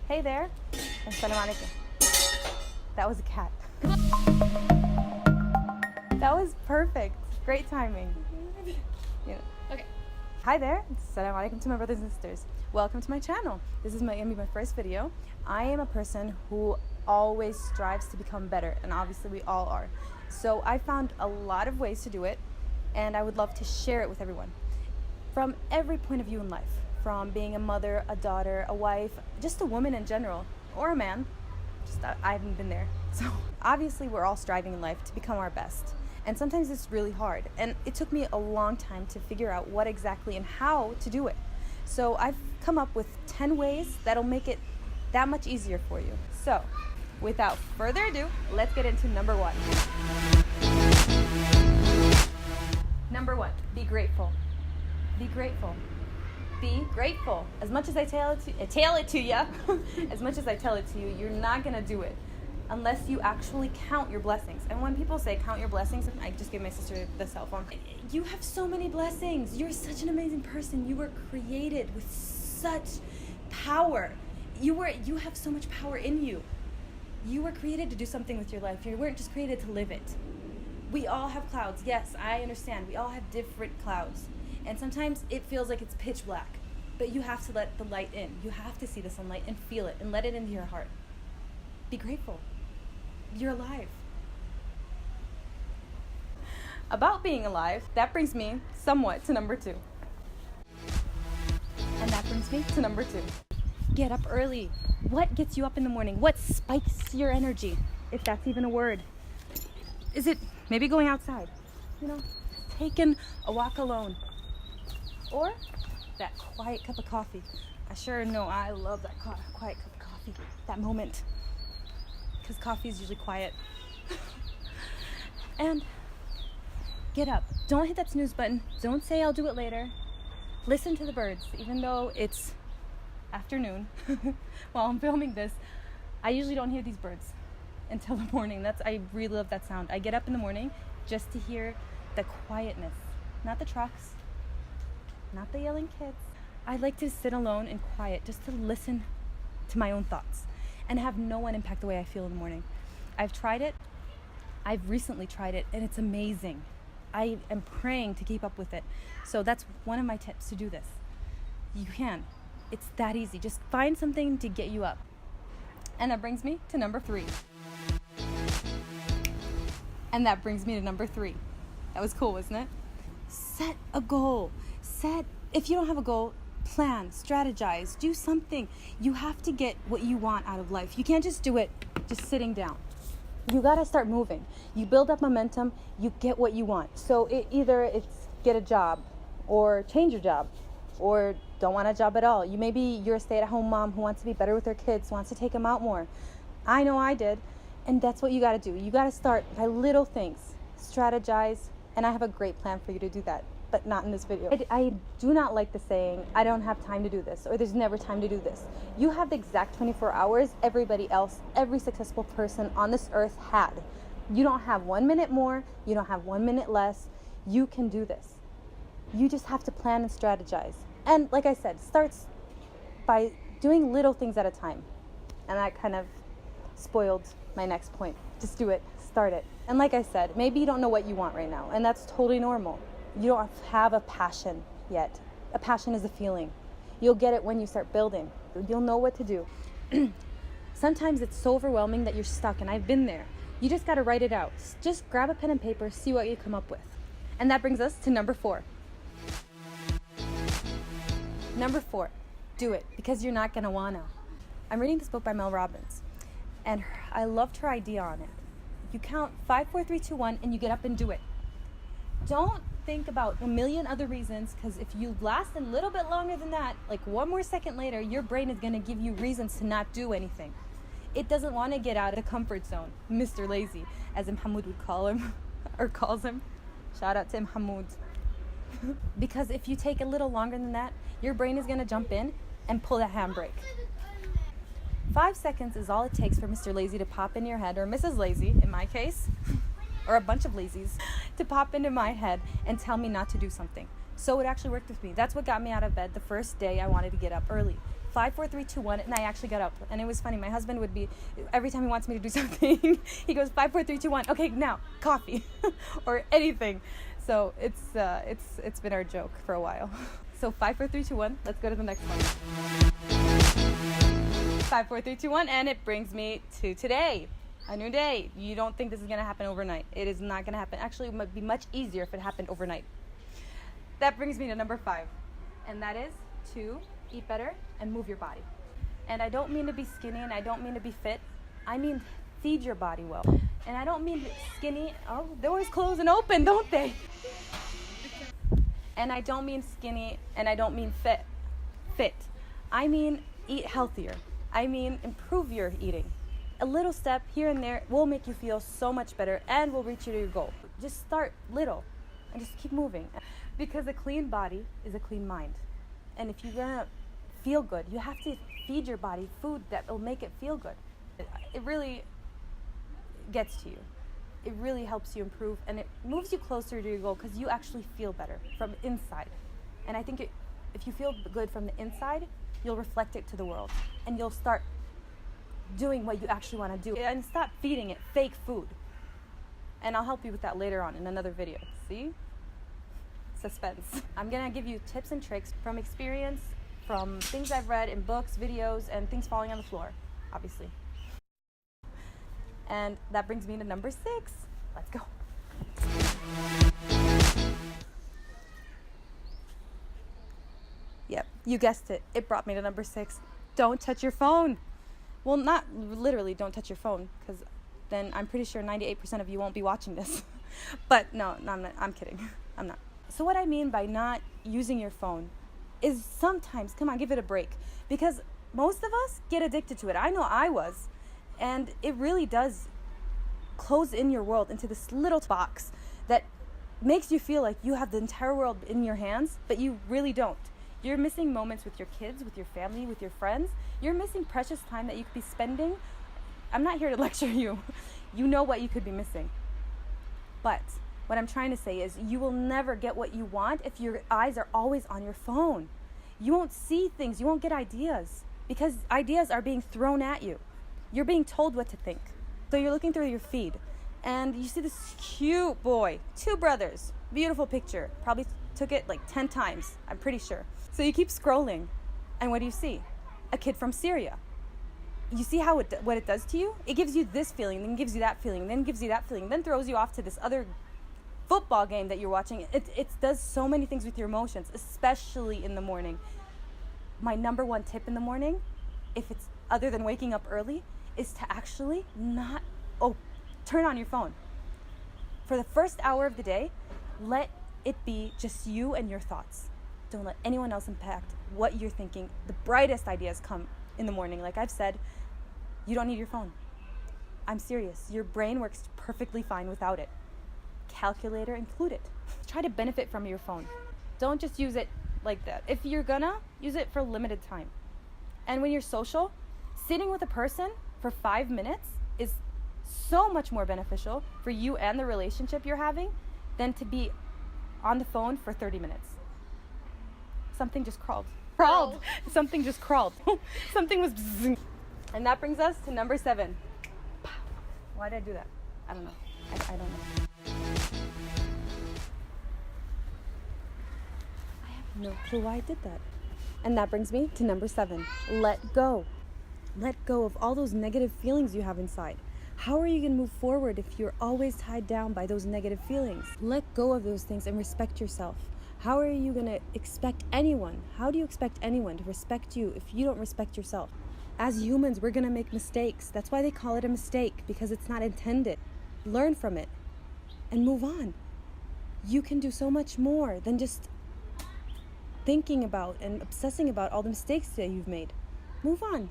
Hey there. Assalamu alaikum. That was a cat. That was perfect. Great timing. Okay. Hi there. Assalamu alaikum to my brothers and sisters. Welcome to my channel. This is my first video. I am a person who always strives to become better, and obviously we all are. So I found a lot of ways to do it, and I would love to share it with everyone. From every point of view in life, from being a mother, a daughter, a wife, just a woman in general, or a man. Just I haven't been there. So obviously we're all striving in life to become our best. And sometimes it's really hard. And it took me a long time to figure out what exactly and how to do it. So I've come up with 10 ways that'll make it that much easier for you. So without further ado, let's get into number one. Number one, be grateful. Be grateful. Be grateful. As much as I tell it to you, as much as I tell it to you, you're not gonna do it unless you actually count your blessings. And when people say count your blessings, I just give my sister the cell phone. You have so many blessings. You're such an amazing person. You were created with such power. You have so much power in you. You were created to do something with your life. You weren't just created to live it. We all have clouds. Yes, I understand. We all have different clouds. And sometimes it feels like it's pitch black, but you have to let the light in. You have to see the sunlight and feel it and let it into your heart. Be grateful. You're alive. About being alive, that brings me somewhat to number two. And that brings me to number two. Get up early. What gets you up in the morning? What spikes your energy, if that's even a word? Is it maybe going outside? Taking a walk alone. Or that quiet cup of coffee. I sure know I love that quiet cup of coffee, that moment. Because coffee is usually quiet. And get up. Don't hit that snooze button. Don't say I'll do it later. Listen to the birds, even though it's afternoon. While I'm filming this, I usually don't hear these birds until the morning. I really love that sound. I get up in the morning just to hear the quietness, not the trucks, not the yelling kids. I like to sit alone and quiet just to listen to my own thoughts and have no one impact the way I feel in the morning. I've tried it. I've recently tried it, and it's amazing. I am praying to keep up with it. So that's one of my tips to do this. You can. It's that easy. Just find something to get you up. And that brings me to number three. That was cool, wasn't it? Set a goal. If you don't have a goal, plan, strategize, do something. You have to get what you want out of life. You can't just do it just sitting down. You gotta start moving. You build up momentum, you get what you want. So either it's get a job, or change your job, or don't want a job at all. You're a stay-at-home mom who wants to be better with her kids, wants to take them out more. I know I did. And that's what you gotta do. You gotta start by little things, strategize, and I have a great plan for you to do that. But not in this video. I do not like the saying, I don't have time to do this, or there's never time to do this. You have the exact 24 hours everybody else, every successful person on this earth had. You don't have 1 minute more, you don't have 1 minute less. You can do this. You just have to plan and strategize. And like I said, starts by doing little things at a time. And that kind of spoiled my next point. Just do it, start it. And like I said, maybe you don't know what you want right now, and that's totally normal. You don't have a passion yet. A passion is a feeling. You'll get it when you start building. You'll know what to do. Sometimes it's so overwhelming that you're stuck, and I've been there. You just got to write it out. Just grab a pen and paper, see what you come up with. And that brings us to number four. Number four, do it, because you're not going to wanna. I'm reading this book by Mel Robbins, and I loved her idea on it. You count 5, 4, 3, 2, 1, and you get up and do it. Don't think about a million other reasons, because if you last a little bit longer than that, like 1 more second later, your brain is going to give you reasons to not do anything. It doesn't want to get out of the comfort zone. Mr. Lazy, as Hamood would call him, or calls him. Shout out to Hamood. Because if you take a little longer than that, your brain is going to jump in and pull that handbrake. 5 seconds is all it takes for Mr. Lazy to pop in your head, or Mrs. Lazy in my case, or a bunch of lazies, to pop into my head and tell me not to do something. So it actually worked with me. That's what got me out of bed the first day I wanted to get up early. 5, 4, 3, 2, 1, and I actually got up. And it was funny. My husband would be, every time he wants me to do something, he goes 5, 4, 3, 2, 1. Okay, now coffee or anything. So it's been our joke for a while. So 5, 4, 3, 2, 1. Let's go to the next one. 5, 4, 3, 2, 1, and it brings me to today. A new day. You don't think this is going to happen overnight. It is not going to happen. Actually, it would be much easier if it happened overnight. That brings me to number 5. And that is to eat better and move your body. And I don't mean to be skinny and I don't mean to be fit. I mean feed your body well. And I don't mean skinny. Oh, they always close and open, don't they? And I don't mean skinny and I don't mean fit. I mean eat healthier. I mean improve your eating. A little step here and there will make you feel so much better and will reach you to your goal. Just start little and just keep moving. Because a clean body is a clean mind. And if you're gonna feel good, you have to feed your body food that will make it feel good. It really gets to you. It really helps you improve and it moves you closer to your goal because you actually feel better from inside. And I think if you feel good from the inside, you'll reflect it to the world and you'll start doing what you actually want to do and stop feeding it fake food. And I'll help you with that later on in another video. See? Suspense. I'm gonna give you tips and tricks from experience, from things I've read in books, videos, and things falling on the floor, obviously. And that brings me to number 6. Let's go. Yep, you guessed it. It brought me to number 6. Don't touch your phone. Well, not literally don't touch your phone, because then I'm pretty sure 98% of you won't be watching this. But no, I'm not. I'm kidding. I'm not. So what I mean by not using your phone is sometimes, come on, give it a break. Because most of us get addicted to it. I know I was. And it really does close in your world into this little box that makes you feel like you have the entire world in your hands, but you really don't. You're missing moments with your kids, with your family, with your friends. You're missing precious time that you could be spending. I'm not here to lecture you. You know what you could be missing. But what I'm trying to say is you will never get what you want if your eyes are always on your phone. You won't see things. You won't get ideas because ideas are being thrown at you. You're being told what to think. So you're looking through your feed and you see this cute boy, 2 brothers, beautiful picture. Probably took it like 10 times, I'm pretty sure. So you keep scrolling and what do you see? A kid from Syria. You see how what it does to you? It gives you this feeling, then gives you that feeling, then gives you that feeling, then throws you off to this other football game that you're watching. It does so many things with your emotions, especially in the morning. My number 1 tip in the morning, if it's other than waking up early, is to actually not turn on your phone. For the first hour of the day, let it be just you and your thoughts. Don't let anyone else impact what you're thinking. The brightest ideas come in the morning. Like I've said, you don't need your phone. I'm serious. Your brain works perfectly fine without it. Calculator included. Try to benefit from your phone. Don't just use it like that. If you're gonna, use it for limited time. And when you're social, sitting with a person for 5 minutes is so much more beneficial for you and the relationship you're having than to be on the phone for 30 minutes. Something just crawled. Something just crawled. Something was bzzz. And that brings us to number 7. Why did I do that? I don't know. I don't know. I have no clue why I did that. And that brings me to number 7. Let go. Let go of all those negative feelings you have inside. How are you going to move forward if you're always tied down by those negative feelings? Let go of those things and respect yourself. How are you going to expect anyone? How do you expect anyone to respect you if you don't respect yourself? As humans, we're going to make mistakes. That's why they call it a mistake, because it's not intended. Learn from it and move on. You can do so much more than just thinking about and obsessing about all the mistakes that you've made. Move on.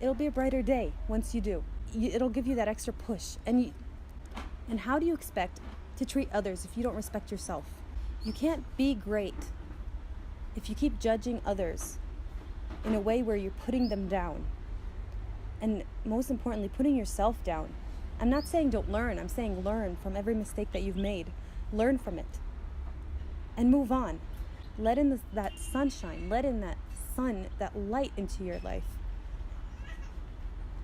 It'll be a brighter day once you do. It'll give you that extra push. And how do you expect to treat others if you don't respect yourself? You can't be great if you keep judging others in a way where you're putting them down. And most importantly, putting yourself down. I'm not saying don't learn. I'm saying learn from every mistake that you've made. Learn from it. And move on. Let in that sunshine. Let in that sun, that light into your life.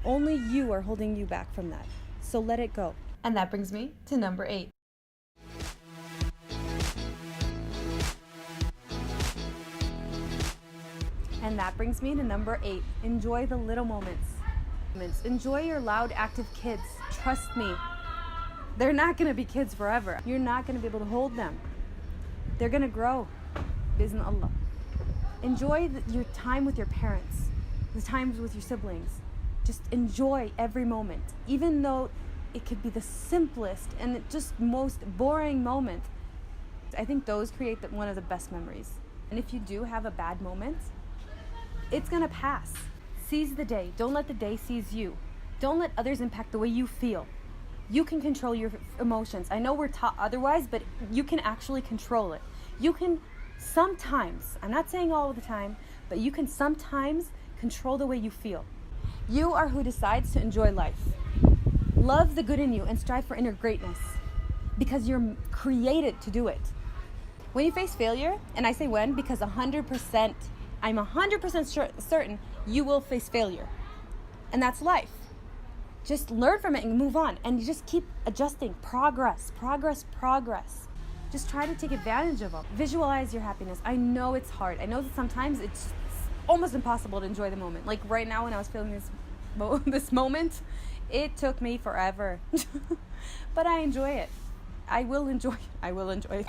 Only you are holding you back from that. So let it go. And that brings me to number 8. And that brings me to number 8. Enjoy the little moments. Enjoy your loud, active kids. Trust me. They're not going to be kids forever. You're not going to be able to hold them. They're going to grow. Wabاذن Allah. Enjoy your time with your parents, the times with your siblings. Just enjoy every moment, even though it could be the simplest and just most boring moment. I think those create one of the best memories. And if you do have a bad moment, it's gonna pass. Seize the day. Don't let the day seize you. Don't let others impact the way you feel. You can control your emotions. I know we're taught otherwise, but you can actually control it. You can sometimes, I'm not saying all the time, but you can sometimes control the way you feel. You are who decides to enjoy life. Love the good in you and strive for inner greatness because you're created to do it. When you face failure, and I say when because I'm 100% certain you will face failure. And that's life. Just learn from it and move on. And you just keep adjusting. Progress. Just try to take advantage of them. Visualize your happiness. I know it's hard. I know that sometimes it's almost impossible to enjoy the moment. Like right now when I was feeling this moment, it took me forever. But I enjoy it. I will enjoy it.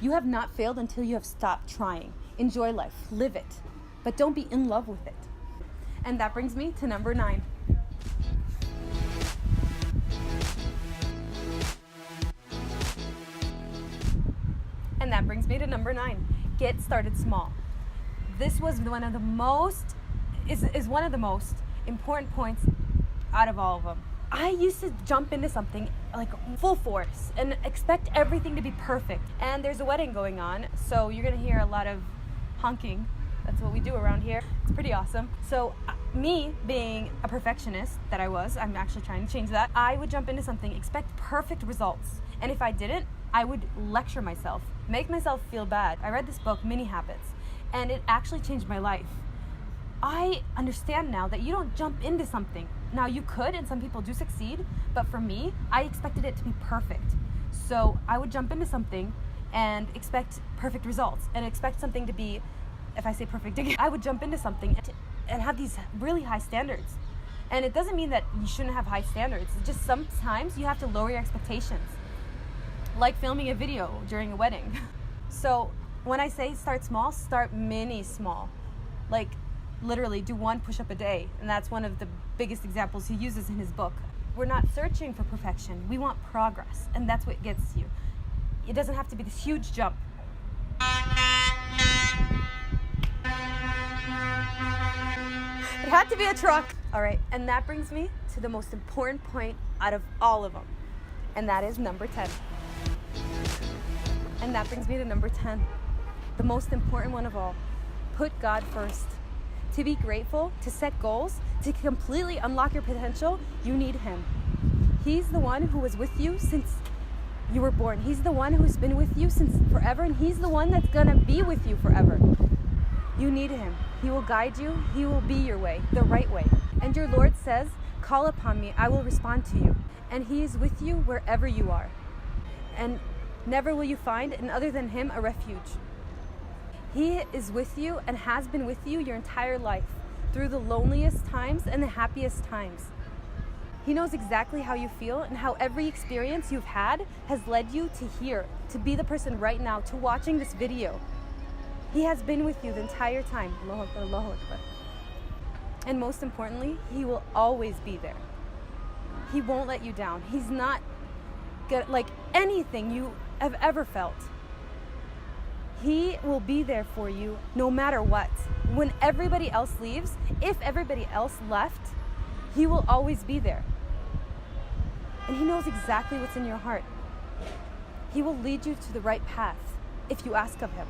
You have not failed until you have stopped trying. Enjoy life. Live it. But don't be in love with it. And that brings me to number 9. And that brings me to number 9. Get started small. This was one of the most important points out of all of them. I used to jump into something like full force and expect everything to be perfect. And there's a wedding going on, so you're gonna hear a lot of honking. That's what we do around here. It's pretty awesome. So me being a perfectionist that I was, I'm actually trying to change that. I would jump into something, expect perfect results. And if I didn't, I would lecture myself, make myself feel bad. I read this book, Mini Habits, and it actually changed my life. I understand now that you don't jump into something. Now you could, and some people do succeed, but for me, I expected it to be perfect. So I would jump into something and expect perfect results and expect something to be, if I say perfect, I would jump into something and have these really high standards. And it doesn't mean that you shouldn't have high standards. It's just sometimes you have to lower your expectations. Like filming a video during a wedding. So when I say start small, start mini small. Like literally do 1 push-up a day. And that's one of the biggest examples he uses in his book. We're not searching for perfection. We want progress. And that's what gets you. It doesn't have to be this huge jump. It had to be a truck. All right, and that brings me to the most important point out of all of them. And that is number 10. And that brings me to number 10. The most important one of all. Put God first. To be grateful, to set goals, to completely unlock your potential, you need Him. He's the one who was with you since you were born. He's the one who's been with you since forever, and He's the one that's gonna be with you forever. You need Him. He will guide you. He will be your way, the right way. And your Lord says, call upon me, I will respond to you. And He is with you wherever you are. And never will you find, and other than Him, a refuge. He is with you and has been with you your entire life, through the loneliest times and the happiest times. He knows exactly how you feel and how every experience you've had has led you to here, to be the person right now, to watching this video. He has been with you the entire time. Allahu Akbar, Allahu Akbar. And most importantly, He will always be there. He won't let you down. He's not like anything you have ever felt. He will be there for you no matter what. When everybody else leaves, if everybody else left, He will always be there. And He knows exactly what's in your heart. He will lead you to the right path if you ask of Him.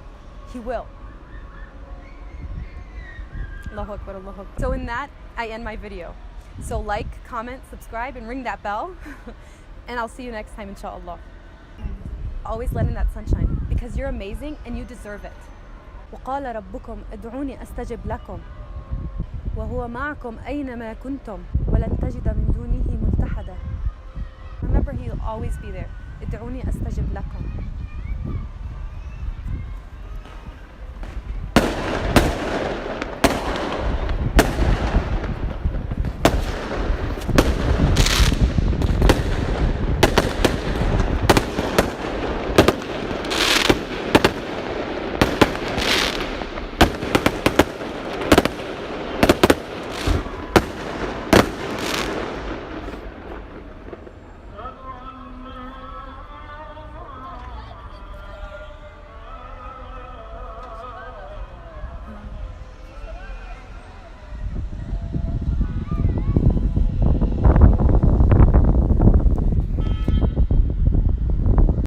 He will. Allahu Akbar, Allahu Akbar. So in that, I end my video. So like, comment, subscribe, and ring that bell. And I'll see you next time, inshallah. Always let in that sunshine, because you're amazing and you deserve it. وقال ربكم ادعوني أستجب لكم وهو معكم أينما كنتم ولن تجد من دونه ملتحدا. Remember, he'll always be there. ادعوني أستجب لكم.